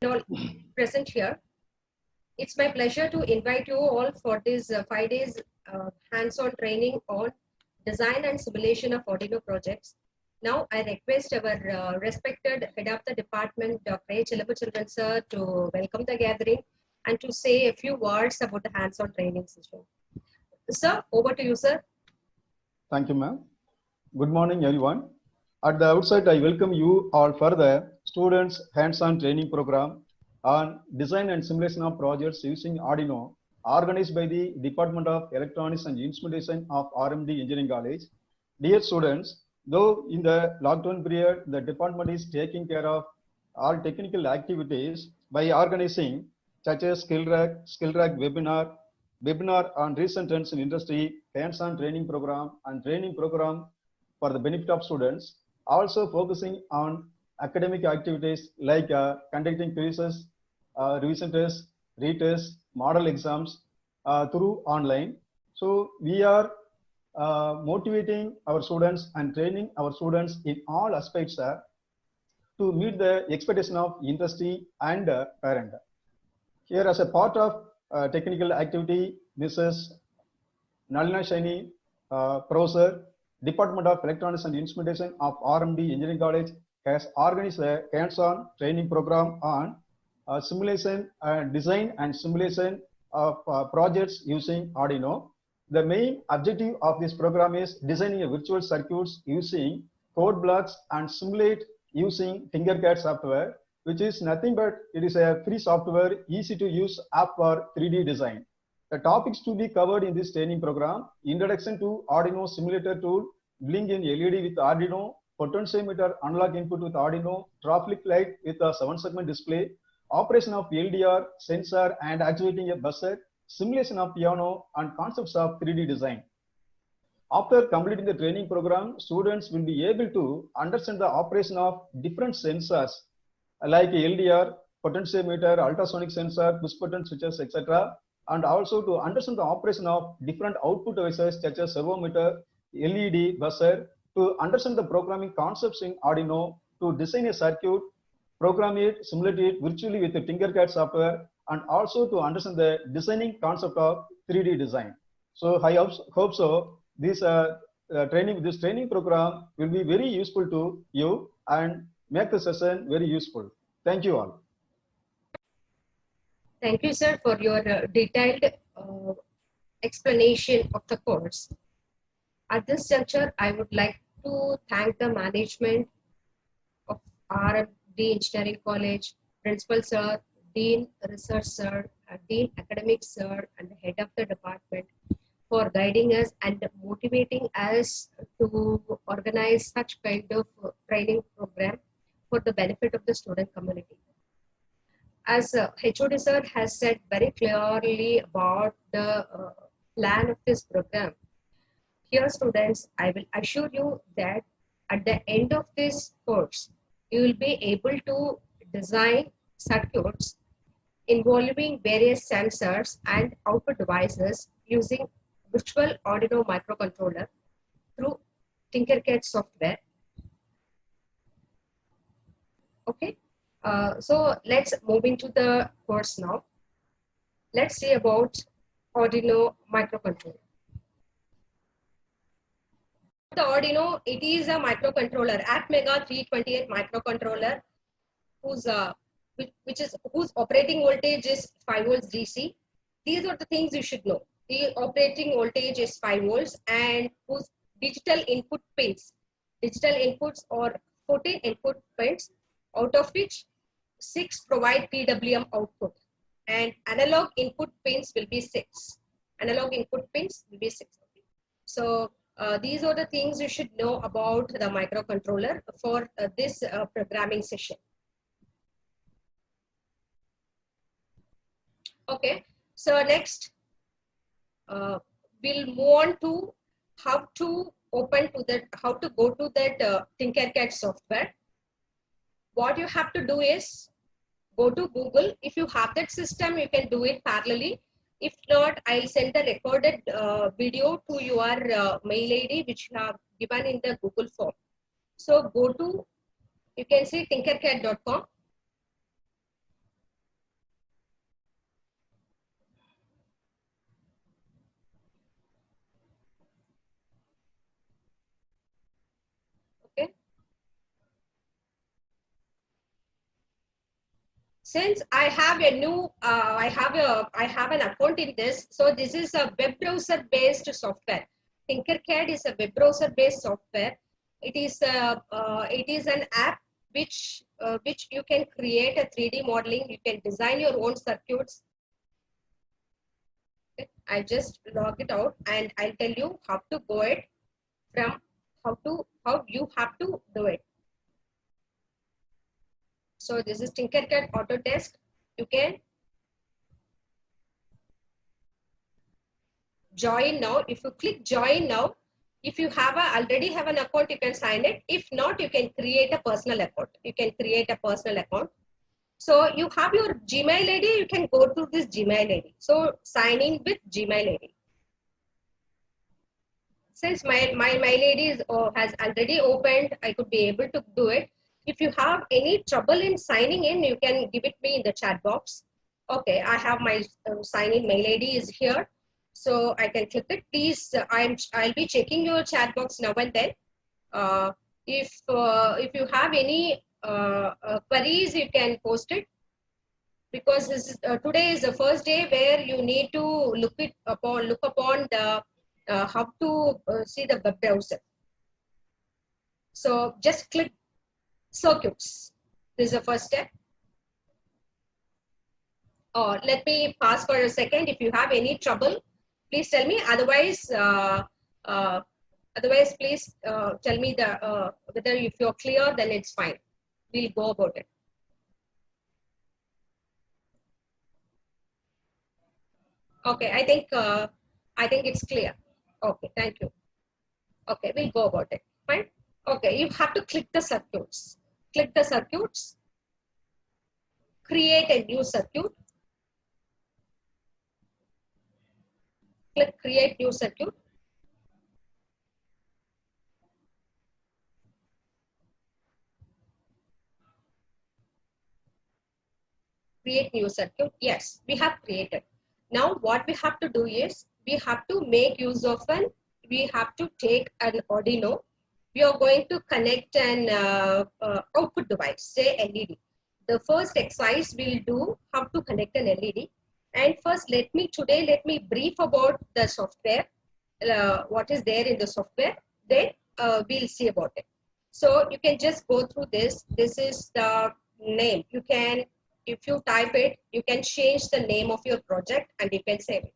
all present here. It's my pleasure to invite you all for this 5 days hands-on training on design and simulation of Arduino projects. Now I request our respected head of the department, Dr. A. Chilapachilvan sir, to welcome the gathering and to say a few words about the hands-on training session. Sir, over to you, sir. Thank you, ma'am. Good morning, everyone. At the outset, I welcome you all for the students' hands-on training program on design and simulation of projects using Arduino, organized by the Department of Electronics and Instrumentation of RMD Engineering College. Dear students, though in the lockdown period, the department is taking care of all technical activities by organizing such as skill-rack webinar on recent trends in industry, hands-on training program, and training program for the benefit of students, also focusing on academic activities like conducting quizzes, revision tests, retests, model exams through online. So we are motivating our students and training our students in all aspects to meet the expectation of industry and parent. Here, as a part of technical activity, Mrs. Nalina Shaini, Professor, Department of Electronics and Instrumentation of RMD Engineering College, has organized a hands-on training program on simulation, design and simulation of projects using Arduino. The main objective of this program is designing a virtual circuits using code blocks and simulate using Tinkercad software, which is nothing but it is a free software, easy to use app for 3D design. The topics to be covered in this training program: introduction to Arduino simulator tool, blink in LED with Arduino, potentiometer analog input with Arduino, traffic light with a 7-segment display, operation of LDR, sensor and actuating a buzzer, simulation of piano, and concepts of 3D design. After completing the training program, students will be able to understand the operation of different sensors like LDR, potentiometer, ultrasonic sensor, push button switches, etc. And also to understand the operation of different output devices such as servometer, LED, buzzer, to understand the programming concepts in Arduino, to design a circuit, program it, simulate it virtually with the Tinkercad software, and also to understand the designing concept of 3D design. So I hope so. This training program will be very useful to you and make the session very useful. Thank you all. Thank you, sir, for your detailed explanation of the course. At this juncture, I would like to thank the management of RMD Engineering College, Principal Sir, Dean Research Sir, Dean Academic Sir, and the head of the department for guiding us and motivating us to organize such kind of training program for the benefit of the student community. As HOD sir has said very clearly about the plan of this program, here students, I will assure you that at the end of this course, you will be able to design circuits involving various sensors and output devices using virtual Arduino microcontroller through Tinkercad software. Okay, so let's move into the course now. Let's see about Arduino microcontroller. The Arduino, it is a microcontroller, Atmega 328 microcontroller, whose operating voltage is 5 volts DC. These are the things you should know. The operating voltage is 5 volts and whose digital input pins. Digital inputs are 14 input pins, out of which 6 provide PWM output, and analog input pins will be 6. Analog input pins will be 6. So these are the things you should know about the microcontroller for this programming session. Okay, so next we'll move on to how to go to that Tinkercad software. What you have to do is go to Google. If you have that system, you can do it parallelly. If not, I'll send the recorded video to your mail ID, which you have given in the Google form. So go to, you can see tinkercad.com. Okay. Since I have a new, I have an account in this. So this is a web browser based software. Tinkercad is a web browser based software. It is an app which you can create a 3D modeling. You can design your own circuits. Okay. I just log it out and I'll tell you how to go it from how you have to do it. So this is Tinkercad Autodesk. You can join now. If you click join now, if you already have an account, you can sign it. If not, you can create a personal account. You can create a personal account. So you have your Gmail ID, you can go to this Gmail ID. So sign in with Gmail ID. Since my mail ID has already opened, I could be able to do it. If you have any trouble in signing in, you can give it me in the chat box. Okay, I have my sign in mail ID is here. So I can click it. Please, I'll be checking your chat box now and then. If you have any queries, you can post it, because today is the first day where you need to look upon the how to see the web browser. So just click circuits. This is the first step. Or let me pause for a second. If you have any trouble, please tell me. Otherwise, please tell me whether if you're clear, then it's fine. We'll go about it. Okay, I think it's clear. Okay, thank you. Okay, we'll go about it. Fine. Okay, you have to click the circuits. Click the circuits. Create a new circuit. Click create new circuit. Create new circuit. Yes, we have created. Now what we have to do is we have to make use of we have to take an Arduino. We are going to connect an output device, say LED. The first exercise we'll do how to connect an LED. And first, let me brief about the software, what is there in the software. Then we'll see about it. So you can just go through this. This is the name. You can, if you type it, you can change the name of your project and you can save it.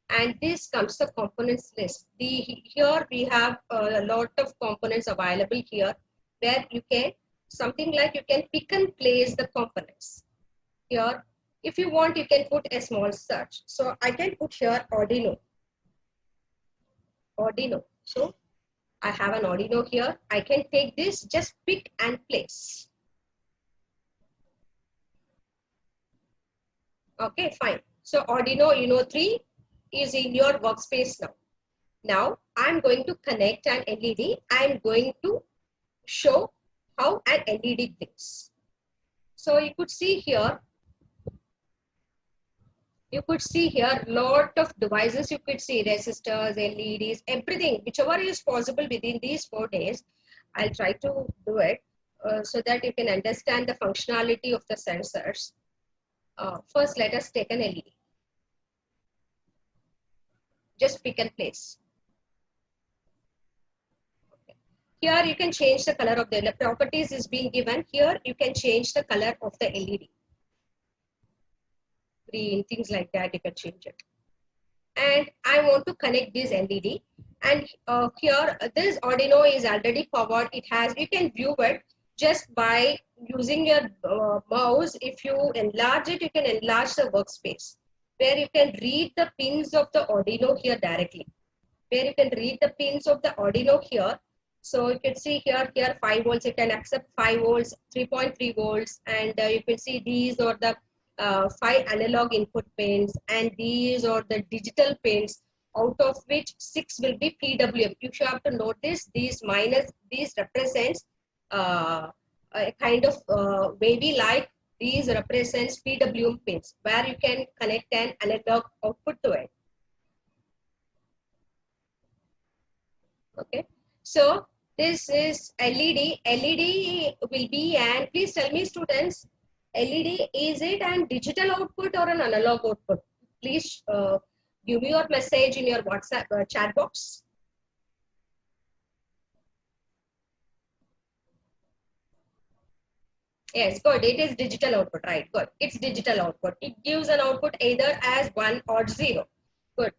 And this comes the components list. Here we have a lot of components available here, where you can, something like you can pick and place the components. Here, if you want, you can put a small search. So I can put here Arduino. Arduino. So I have an Arduino here. I can take this, just pick and place. Okay, fine. So Arduino Uno 3 is in your workspace now. Now I'm going to connect an LED. I'm going to show how an LED blinks. So you could see here, lot of devices. You could see resistors, LEDs, everything, whichever is possible within these 4 days. I'll try to do it so that you can understand the functionality of the sensors. First, let us take an LED. Just pick and place. Okay. Here you can change the color of the properties is being given. Here you can change the color of the LED. Green, things like that, you can change it. And I want to connect this LED. And here, this Arduino is already powered. It has, you can view it just by using your mouse. If you enlarge it, you can enlarge the workspace, where you can read the pins of the Arduino here directly. Where you can read the pins of the Arduino here. So you can see here 5 volts, you can accept 5 volts, 3.3 volts, and you can see these are the 5 analog input pins, and these are the digital pins, out of which 6 will be PWM. You should have to notice these represents a kind of wavy light. These represents PWM pins, where you can connect an analog output to it. Okay, so This is LED. LED will be, and please tell me students, LED, is it an digital output or an analog output? Please give me your message in your WhatsApp chat box. Yes, good. It is digital output, right? Good. It's digital output. It gives an output either as 1 or 0. Good.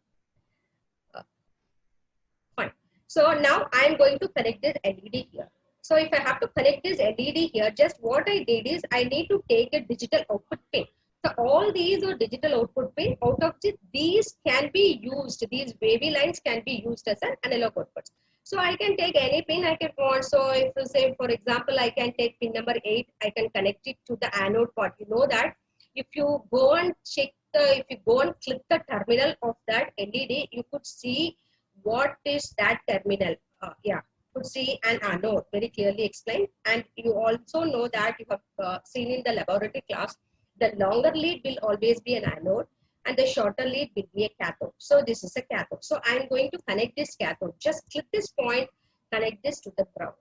Fine. So now I'm going to connect this LED here. So if I have to connect this LED here, just what I did is I need to take a digital output pin. So all these are digital output pin. Out of these can be used, these wavy lines can be used as an analog output. So I can take any pin I can want. So if you say, for example, I can take pin number 8, I can connect it to the anode port. You know that if you go and check if you go and click the terminal of that LED, you could see what is that terminal. Yeah, could see an anode very clearly explained. And you also know that you have seen in the laboratory class, the longer lead will always be an anode and the shorter lead will be a cathode. So this is a cathode. So I'm going to connect this cathode. Just click this point, connect this to the ground.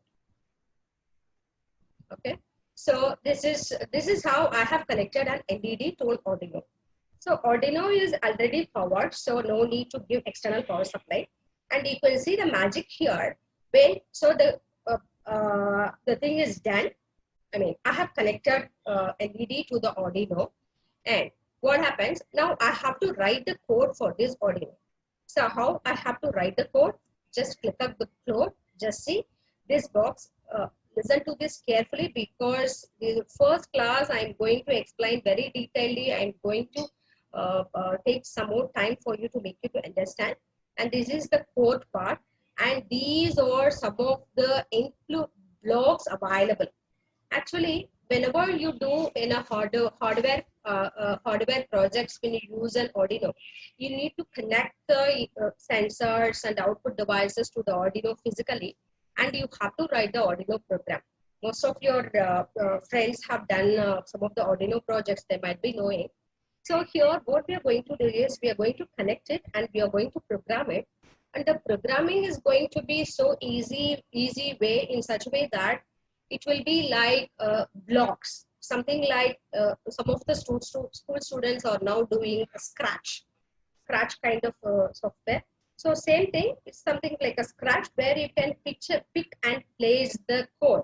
Okay. So this is how I have connected an LED to an Arduino. So Arduino is already powered, so no need to give external power supply. And you can see the magic here. When the thing is done, I mean, I have connected LED to the Arduino, and what happens now? I have to write the code for this Arduino. So how I have to write the code? Just click up the code. Just see this box. Listen to this carefully, because the first class I'm going to explain very detailedly. I'm going to take some more time for you to make you to understand. And this is the code part, and these are some of the blocks available. Actually, whenever you do in a hardware projects, when you use an Arduino, you need to connect the sensors and output devices to the Arduino physically, and you have to write the Arduino program. Most of your friends have done some of the Arduino projects, they might be knowing. So here what we are going to do is we are going to connect it and we are going to program it. And the programming is going to be so easy way, in such a way that it will be like blocks, something like some of the school students are now doing a Scratch kind of software. So same thing, it's something like a Scratch where you can pick and place the code.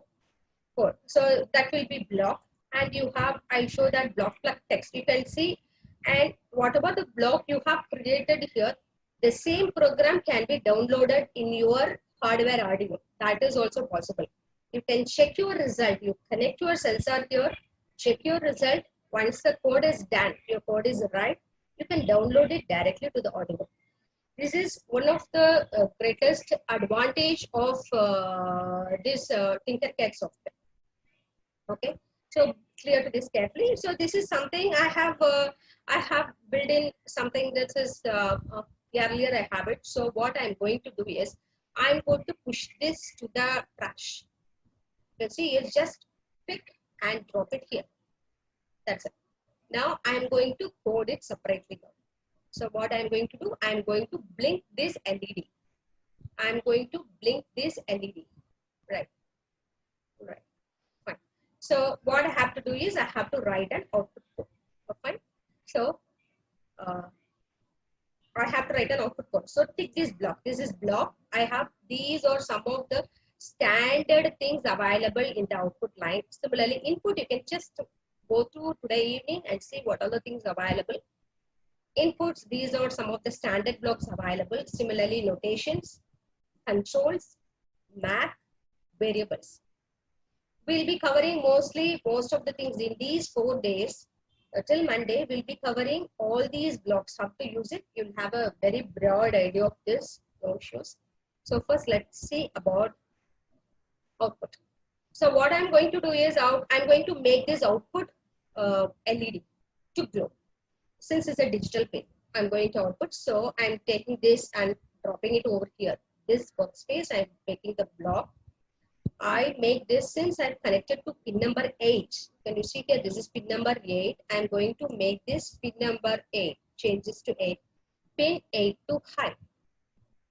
So that will be block, and you have, I show that block plus text, you can see. And whatever the block you have created here, the same program can be downloaded in your hardware Arduino. That is also possible. You can check your result. You connect your sensor here, check your result. Once the code is done, your code is right, you can download it directly to the Arduino. This is one of the greatest advantage of this Tinkercad software. Okay, so clear to this carefully. So this is something I have built in something that is earlier I have it. So what I'm going to do is I'm going to push this to the trash. You see, it's just pick and drop it here. That's it. Now I'm going to code it separately. So what I'm going to do, I'm going to blink this LED. I'm going to blink this LED. Right. Fine. So what I have to do is I have to write an output code. Fine. So I have to write an output code. So tick this block. This is block. I have, these are some of the standard things available in the output line. Similarly, input, you can just go through today evening and see what are the things available. Inputs, these are some of the standard blocks available. Similarly, notations, controls, math, variables. We'll be covering most of the things in these 4 days. Till Monday, we'll be covering all these blocks, how to use it. You'll have a very broad idea of this, no issues. So first, let's see about output. So what I'm going to do is I'm going to make this output LED to glow. Since it's a digital pin, I'm going to output. So I'm taking this and dropping it over here. This workspace, I'm making the block. I make this, since I'm connected to pin number 8. Can you see here? This is pin number 8. I'm going to make this pin number 8. Change this to 8. Pin 8 to high.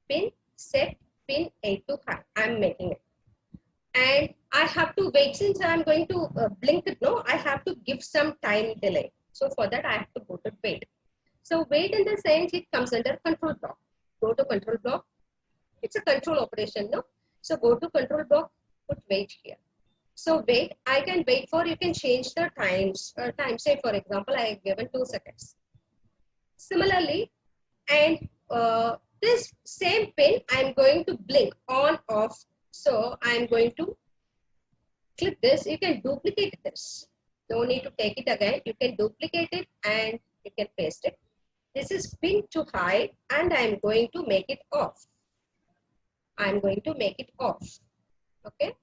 Pin set pin 8 to high. I'm making it. and I have to wait. Since I'm going to blink it, no, I have to give some time delay. So for that, I have to go to wait. So wait in the sense it comes under control block. Go to control block. It's a control operation, no? So go to control block, put wait here. So wait, I can wait for, you can change the times. Say for example, I have given 2 seconds. Similarly, and this same pin, I'm going to blink on, off. So I'm going to click this. You can duplicate this. No need to take it again. You can duplicate it and you can paste it. This is pin to hide and I'm going to make it off. I'm going to make it off. Okay.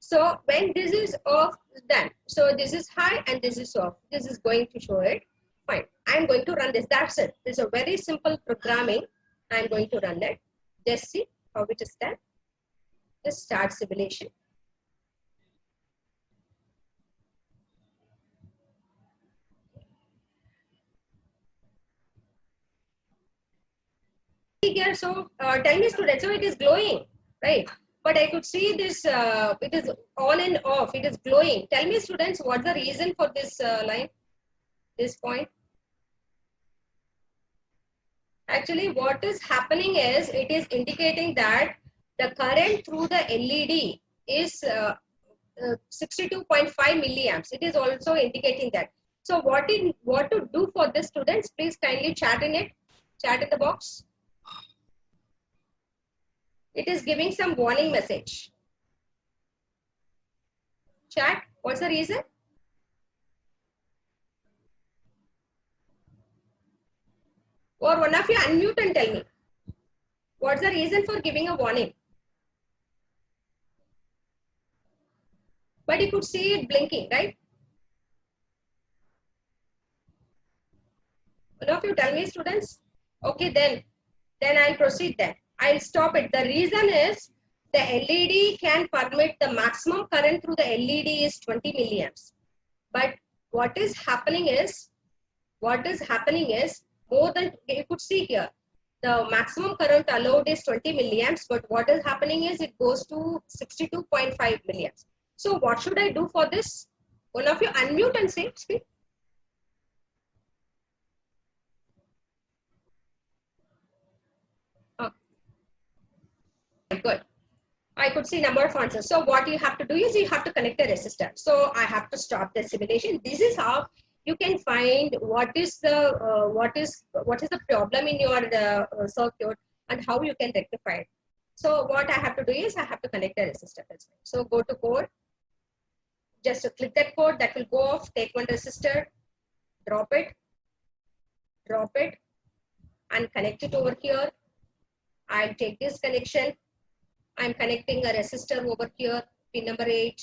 So when this is off, done. So this is high and this is off. This is going to show it. Fine. I'm going to run this. That's it. This is a very simple programming. I'm going to run it. Just see how it is done. Just start simulation. Here, so tell me students, so it is glowing, right? But I could see this, it is on and off, it is glowing. Tell me students, what's the reason for this line, this point? Actually, what is happening is, it is indicating that the current through the LED is 62.5 milliamps. It is also indicating that. So what to do for this students, please kindly chat in it, chat in the box. It is giving some warning message. Chat, what's the reason? Or one of you unmute and tell me. What's the reason for giving a warning? But you could see it blinking, right? One of you tell me, students. Okay, then I'll proceed then. I'll stop it. The reason is the LED can permit the maximum current through the LED is 20 milliamps. But what is happening is more than, you could see here, the maximum current allowed is 20 milliamps, but what is happening is it goes to 62.5 milliamps. So what should I do for this? One of you unmute and say, speak. Oh. Good. I could see number of answers. So what you have to do is you have to connect a resistor. So I have to stop the simulation. This is how you can find what is the problem in your circuit and how you can rectify it. So what I have to do is I have to connect a resistor. So go to code. Just to click that code, that will go off. Take one resistor, drop it, and connect it over here. I'll take this connection. I'm connecting a resistor over here, pin number 8.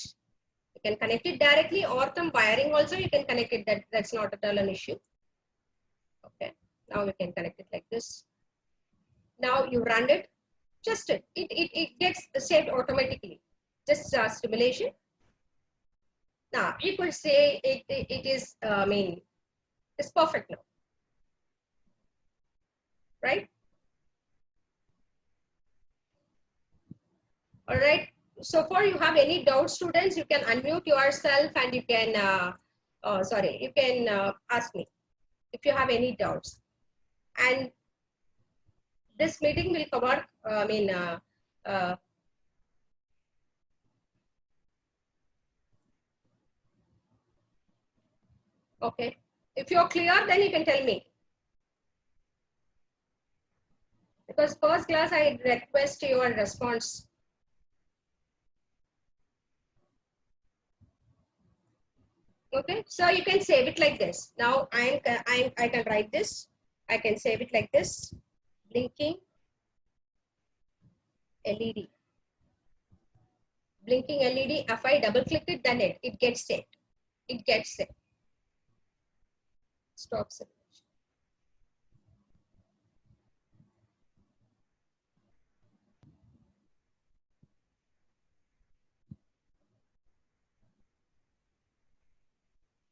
You can connect it directly or from wiring also you can connect it. That's not at all an issue. Okay, now you can connect it like this. Now you run it, just it gets saved automatically. Just stimulation. Now you could say it is, it's perfect now, right? All right. So far, you have any doubts, students? You can unmute yourself and you can, you can ask me if you have any doubts. And this meeting will cover, okay. If you're clear, then you can tell me. Because first class, I request your response. Okay, so you can save it like this. Now I can write this. I can save it like this. Blinking LED. Blinking LED. If I double click it, then it gets saved. It gets saved. Stop simulation.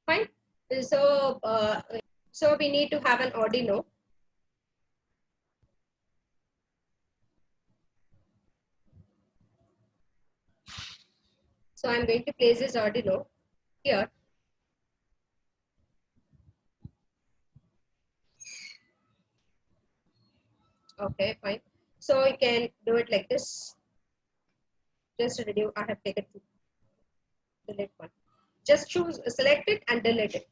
Fine. So we need to have an Arduino. So I'm going to place this Arduino here. Okay, fine. So you can do it like this. Just reduce. I have taken delete one. Just choose, select it and delete it.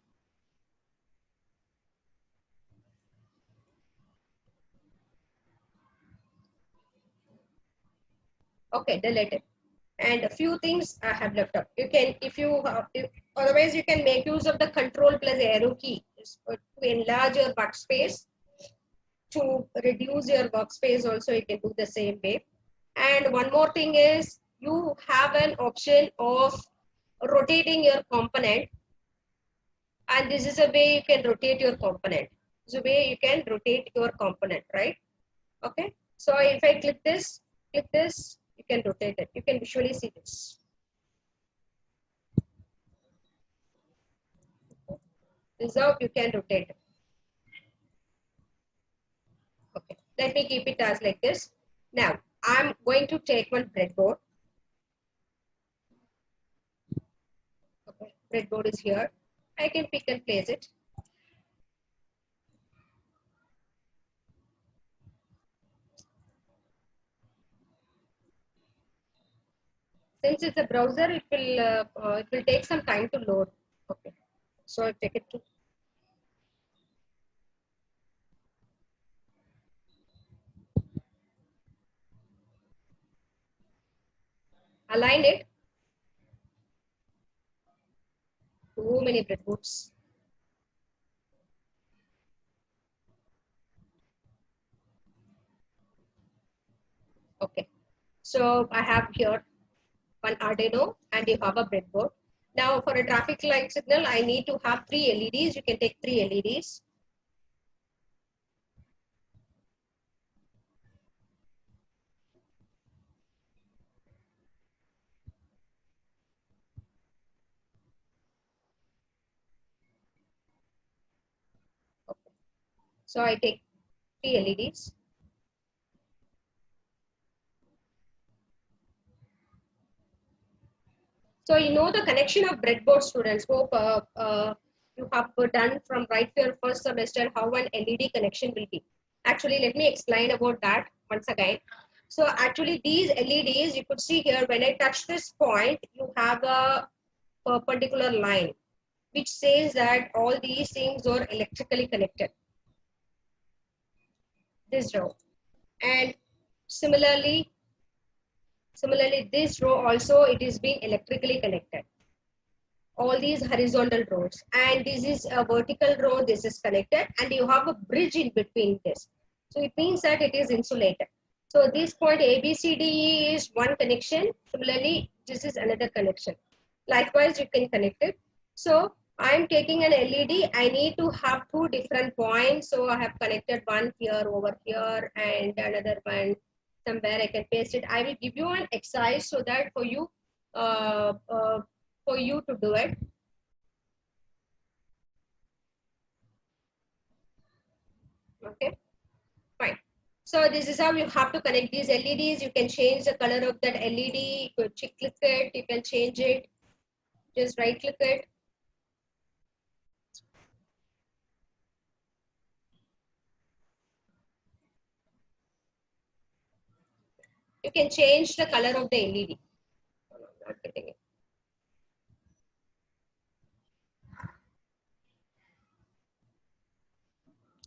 Okay, delete it. And a few things I have left out. You can, otherwise you can make use of the control plus arrow key to enlarge your workspace. To reduce your workspace also you can do the same way. And one more thing is you have an option of rotating your component, and this is a way you can rotate your component. This is a way you can rotate your component, right? Okay, so if I click this, you can rotate it. You can visually see this. This is how you can rotate it. Okay, let me keep it as like this. Now I'm going to take one breadboard. Okay, breadboard is here. I can pick and place it. Since it's a browser, it will take some time to load. Okay, so I take it to. Align it. Too many breadboards. Okay, so I have here one Arduino and you have a breadboard. Now for a traffic light signal, I need to have 3 LEDs. You can take 3 LEDs. Okay. So I take 3 LEDs. So you know the connection of breadboard, students. Hope you have done from right to your first semester how an LED connection will be. Actually, let me explain about that once again. So actually these LEDs, you could see here, when I touch this point, you have a perpendicular line, which says that all these things are electrically connected. This row. And similarly, this row also, it is being electrically connected. All these horizontal rows, and this is a vertical row, this is connected, and you have a bridge in between this. So it means that it is insulated. So this point ABCDE is one connection. Similarly, this is another connection. Likewise, you can connect it. So I'm taking an LED. I need to have 2 different points. So I have connected one here, over here, and another one somewhere I can paste it. I will give you an exercise so that for you to do it. Okay, fine. So this is how you have to connect these LEDs. You can change the color of that LED. You could click it. You can change it. Just right click it. You can change the color of the LED. Oh, no, I'm not getting it.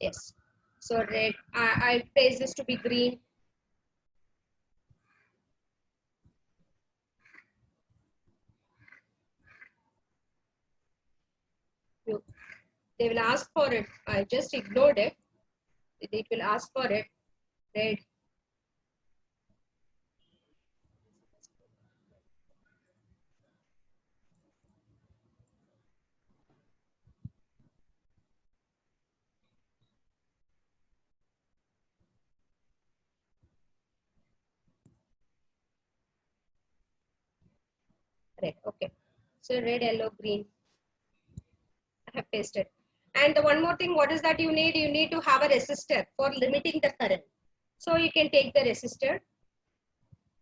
Yes. So red. I place this to be green. They will ask for it. I just ignored it. It will ask for it. Red. Red. Okay. So red, yellow, green. I have pasted. And the one more thing, what is that you need? You need to have a resistor for limiting the current. So you can take the resistor.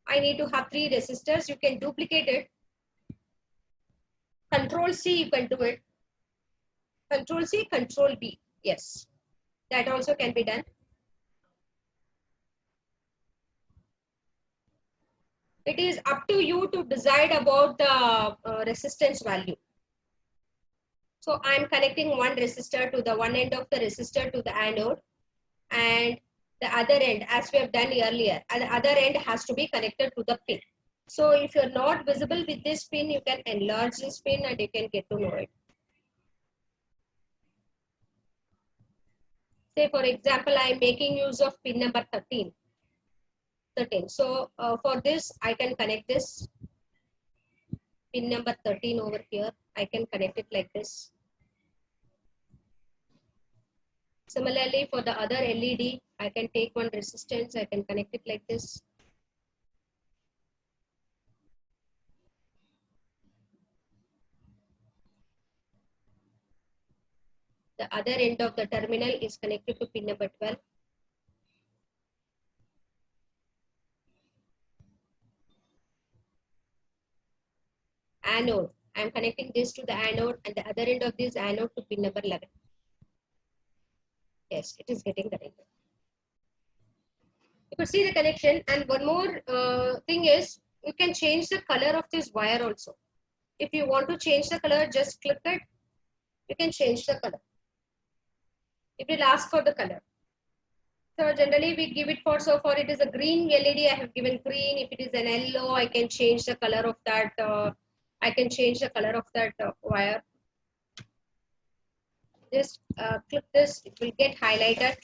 I need to have 3 resistors. You can duplicate it. Control C, you can do it. Control C, Control B. Yes, that also can be done. It is up to you to decide about the resistance value. So I'm connecting one resistor to the one end of the resistor to the anode, and the other end, as we have done earlier, and the other end has to be connected to the pin. So if you're not visible with this pin, you can enlarge this pin and you can get to know it. Say for example, I'm making use of pin number 13. So for this, I can connect this pin number 13 over here. I can connect it like this. Similarly, for the other LED, I can take one resistance, I can connect it like this. The other end of the terminal is connected to pin number 12. Anode, I'm connecting this to the anode and the other end of this anode to pin number 11. Yes, it is getting connected. You could see the connection, and one more thing is you can change the color of this wire also. If you want to change the color, just click it. You can change the color. It will ask for the color. So generally we give it for, so far it is a green LED, I have given green. If it is an yellow, I can change the color of that. I can change the color of that wire. Just click this, it will get highlighted.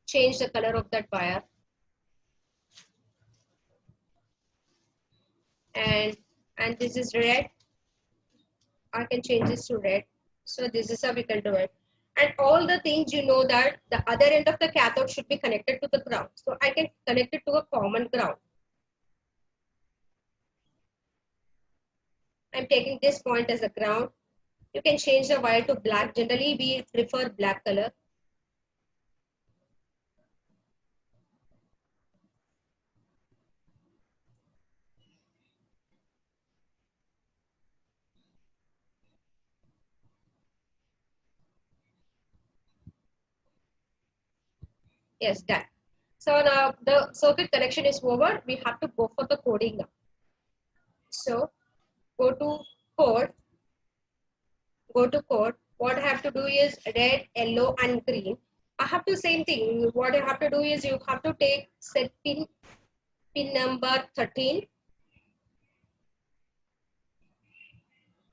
Change the color of that wire. And this is red. I can change this to red. So this is how we can do it. And all the things, you know that the other end of the cathode should be connected to the ground. So I can connect it to a common ground. I'm taking this point as a ground. You can change the wire to black. Generally, we prefer black color. Yes, done. So now the circuit connection is over. We have to go for the coding now. So go to code. Go to code. What I have to do is red, yellow, and green. I have to same thing. What you have to do is you have to take set pin number 13.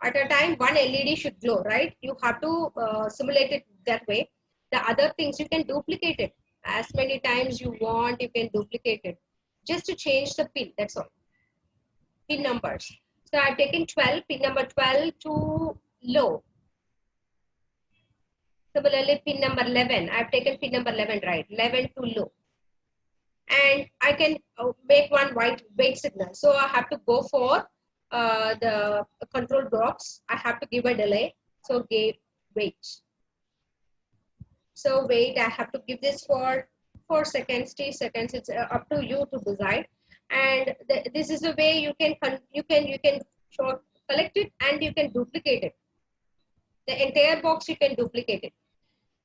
At a time, one LED should glow, right? You have to simulate it that way. The other things you can duplicate it as many times you want. You can duplicate it just to change the pin. That's all. Pin numbers. So I've taken 12, pin number 12 to low. Similarly, pin number 11, I've taken pin number 11, right? 11 to low. And I can make one wait signal. So I have to go for the control blocks. I have to give a delay. So give wait. So wait, I have to give this for 4 seconds, 3 seconds. It's up to you to decide. And this is a way you can collect it and you can duplicate it. The entire box you can duplicate it.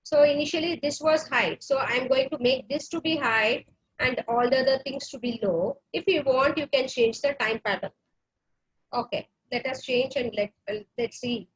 So initially this was high. So I'm going to make this to be high and all the other things to be low. If you want, you can change the time pattern. Okay, let us change and let's see.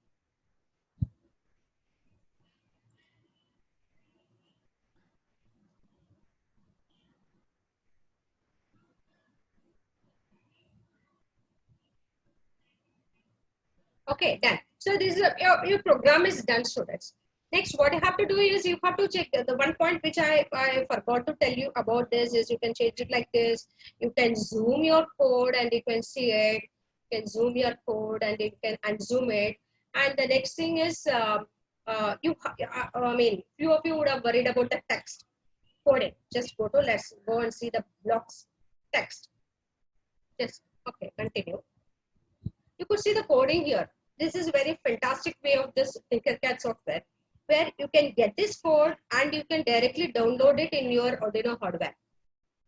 Okay, done. So this is your program is done, students. Next, what you have to do is you have to check the one point which I forgot to tell you about this is you can change it like this. You can zoom your code and you can see it. You can zoom your code and you can unzoom it. And the next thing is I mean, few of you would have worried about the text coding. Just let's go and see the blocks text. Just okay, continue. You could see the coding here. This is a very fantastic way of this Tinkercad software, where you can get this code and you can directly download it in your Arduino hardware.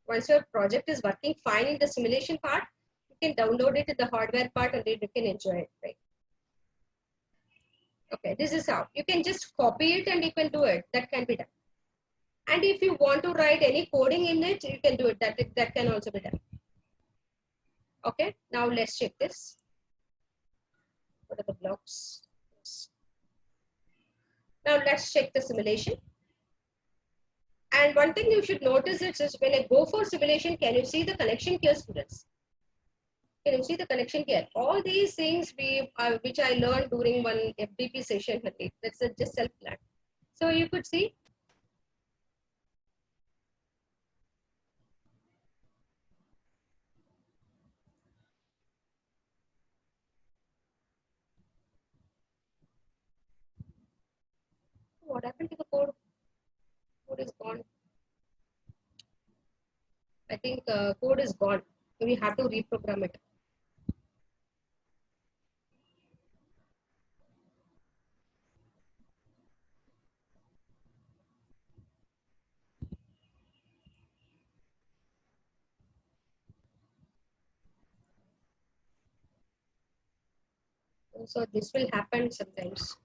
Once your project is working fine in the simulation part, you can download it in the hardware part and you can enjoy it, right? Okay, this is how. You can just copy it and you can do it. That can be done. And if you want to write any coding in it, you can do it. That can also be done. Okay, now let's check this. What are the blocks? Now let's check the simulation. And one thing you should notice is when I go for simulation, can you see the connection here, students? Can you see the connection here? All these things which I learned during one FDP session, that's just self-plan. So you could see. What happened to the code? Code is gone. I think code is gone. We have to reprogram it. So this will happen sometimes.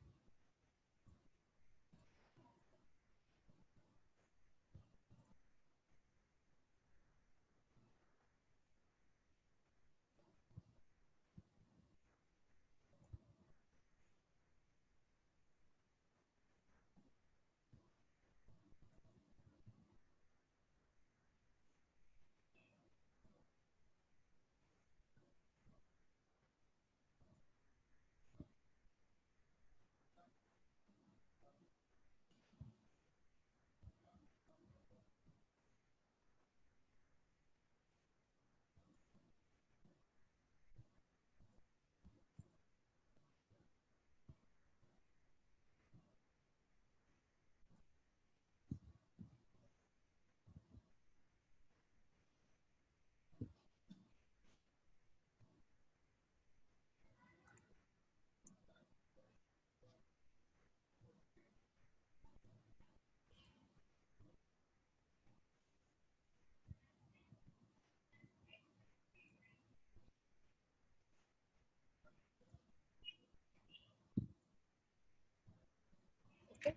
Okay.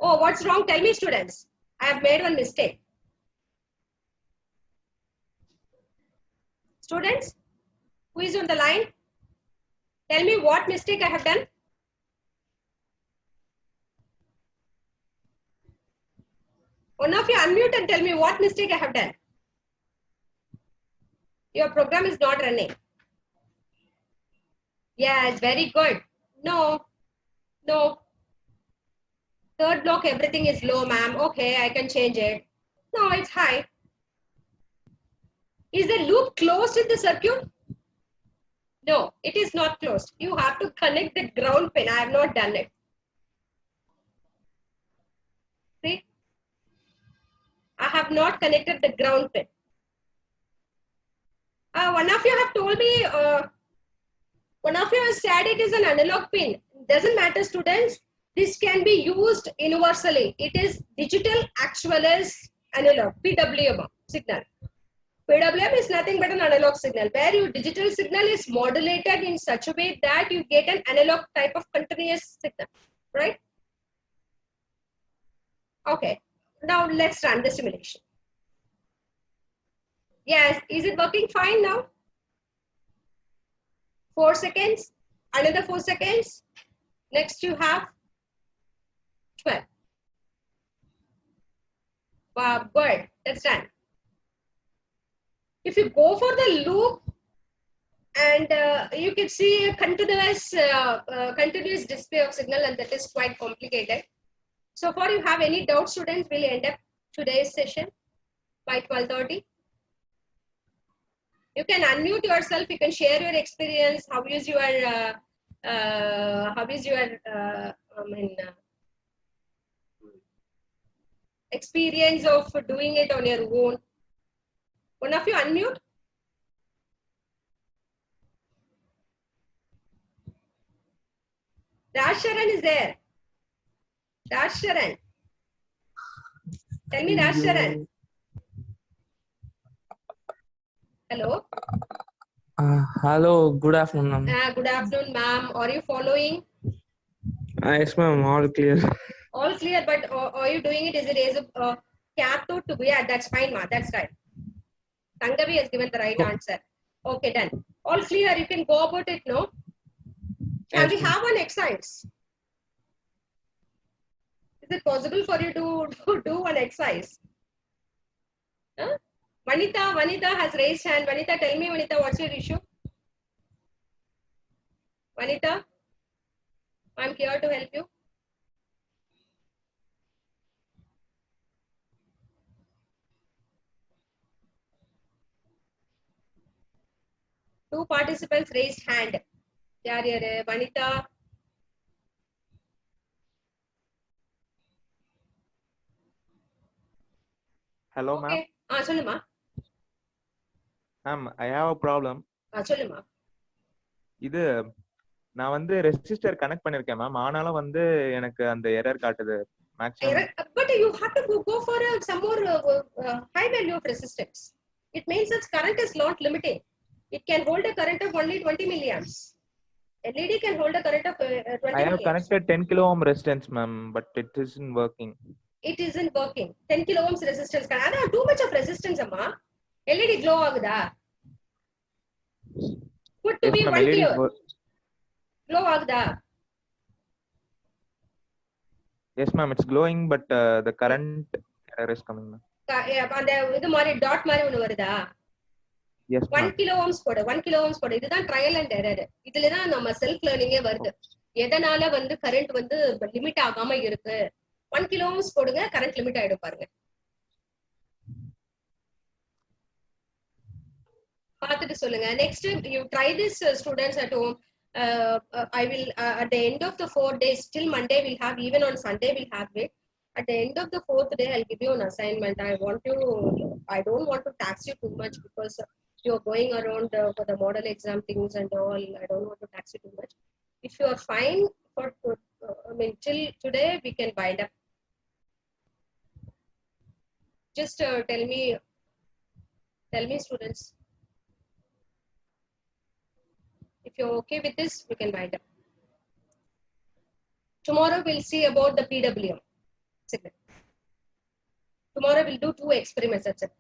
Oh, what's wrong? Tell me, students. I have made one mistake. Students, who is on the line? Tell me what mistake I have done. One of you unmute and tell me what mistake I have done. Your program is not running. Yes, very good. No, no. Third block, everything is low, ma'am. Okay, I can change it. No, it's high. Is the loop closed in the circuit? No, it is not closed. You have to connect the ground pin. I have not done it. See? I have not connected the ground pin. One of you have told me, one of you has said it is an analog pin. Doesn't matter, students. This can be used universally. It is digital as well as analog, PWM signal. PWM is nothing but an analog signal, where your digital signal is modulated in such a way that you get an analog type of continuous signal, right? Okay, now let's run the simulation. Yes, is it working fine now? 4 seconds, another 4 seconds. Next you have 12. Wow, good, that's done. If you go for the loop, and you can see a continuous display of signal, and that is quite complicated. So far, you have any doubts, students? We'll end up today's session by 12:30. You can unmute yourself. You can share your experience. How is your experience of doing it on your own? One of you unmute. Rajsharan is there. Rajsharan. Tell me, Rajsharan. Hello. Hello, good afternoon, ma'am. Good afternoon, ma'am. Are you following? Yes, ma'am, all clear. All clear, but are you doing it? Is it as a capital to be? Yeah, that's fine, ma. That's right. Tangavi has given the right answer. Okay, done. All clear. You can go about it, no? Shall Yes, we have one exercise? Is it possible for you to do one exercise? Huh? Vanita has raised hand. Vanita, tell me, Vanita, what's your issue? Vanita, I'm here to help you. Two participants raised hand. Yaar, Vanita. Hello, Okay. Solluma. ma'am. I have a problem. Solluma. இது நான் வந்து resistor connect பண்ணிருக்கேன் ma'am. ஆனாலும் வந்து எனக்கு அந்த error காட்டுது. Maximum But you have to go for some more high value of resistance. It means its current is not limiting. It can hold a current of only 20 milliamps. LED can hold a current of 20 I have milliamps. connected 10 kilo ohm resistance, ma'am, but it isn't working. It isn't working. 10 kilo ohms resistance. That's too much of resistance, amma. LED glow aguda. Put to Yes, be ma'am, 1 LED kilo. is Glow aguda. Yes, ma'am, it's glowing, but the current error is coming, ma'am. அந்த இது மாதிரி dot மாதிரி ஒன்னு வருதா? Yes, 1 ma'am. kilo ohms போடு 1 kilo ohms போடு. இதுதான் trial and error. இதுல தான் நம்ம செல்ஃப் லேர்னிங்கே வருது. எதனால வந்து கரண்ட் வந்து லிமிட் ஆகாம இருக்கு? 1 kilo ohms போடுங்க, கரண்ட் லிமிட் ஆயிடும் பாருங்க. பார்த்துட்டு சொல்லுங்க. Next you try this students at home. I will at the end of the 4 days till Monday we'll have, even on Sunday we'll have it. At the end of the 4th day I'll give you an assignment. I don't want to tax you too much because you're going around for the model exam things and all. I don't want to tax you too much. If you are fine for till today we can bind up. Just tell me students. If you're okay with this, we can wind up. Tomorrow we'll see about the PWM signal. Tomorrow we'll do 2 experiments, that's it.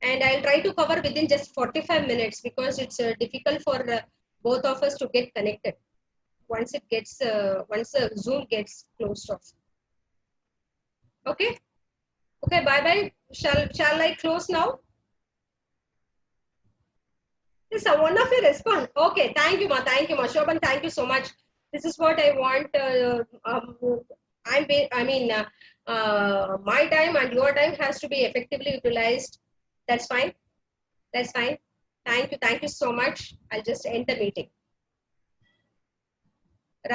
And I'll try to cover within just 45 minutes because it's difficult for both of us to get connected. Once Zoom gets closed off. Okay? Okay, bye-bye. Shall I close now? Yes, one of you respond. Okay, thank you, ma. Shobhan, thank you so much. This is what I want. My time and your time has to be effectively utilized. That's fine. Thank you so much. I'll just end the meeting.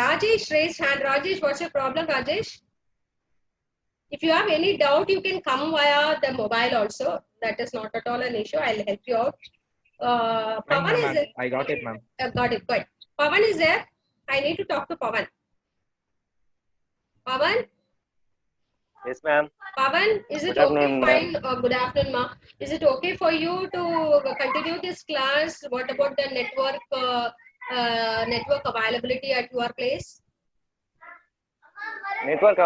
Rajesh raised hand. Rajesh, what's your problem, Rajesh? If you have any doubt, you can come via the mobile also. That is not at all an issue. I'll help you out. Pavan is there. I got it, ma'am. Got it. Good. Pavan is there. I need to talk to Pavan. Pavan? Yes, ma'am. Pavan, is it Good okay? afternoon, Fine. Good afternoon, ma. Is it okay for you to continue this class? What about the network availability at your place? Network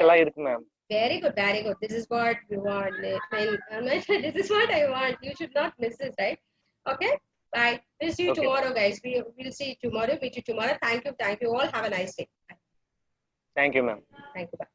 எல்லாம் இருக்கு ma'am. Very good. This is what we want. This is what I want. You should not miss this, right? Okay. Bye. We'll see you tomorrow, guys. We'll see you tomorrow. Meet you tomorrow. Thank you all. Have a nice day. Bye. Thank you, ma'am. Thank you. Bye.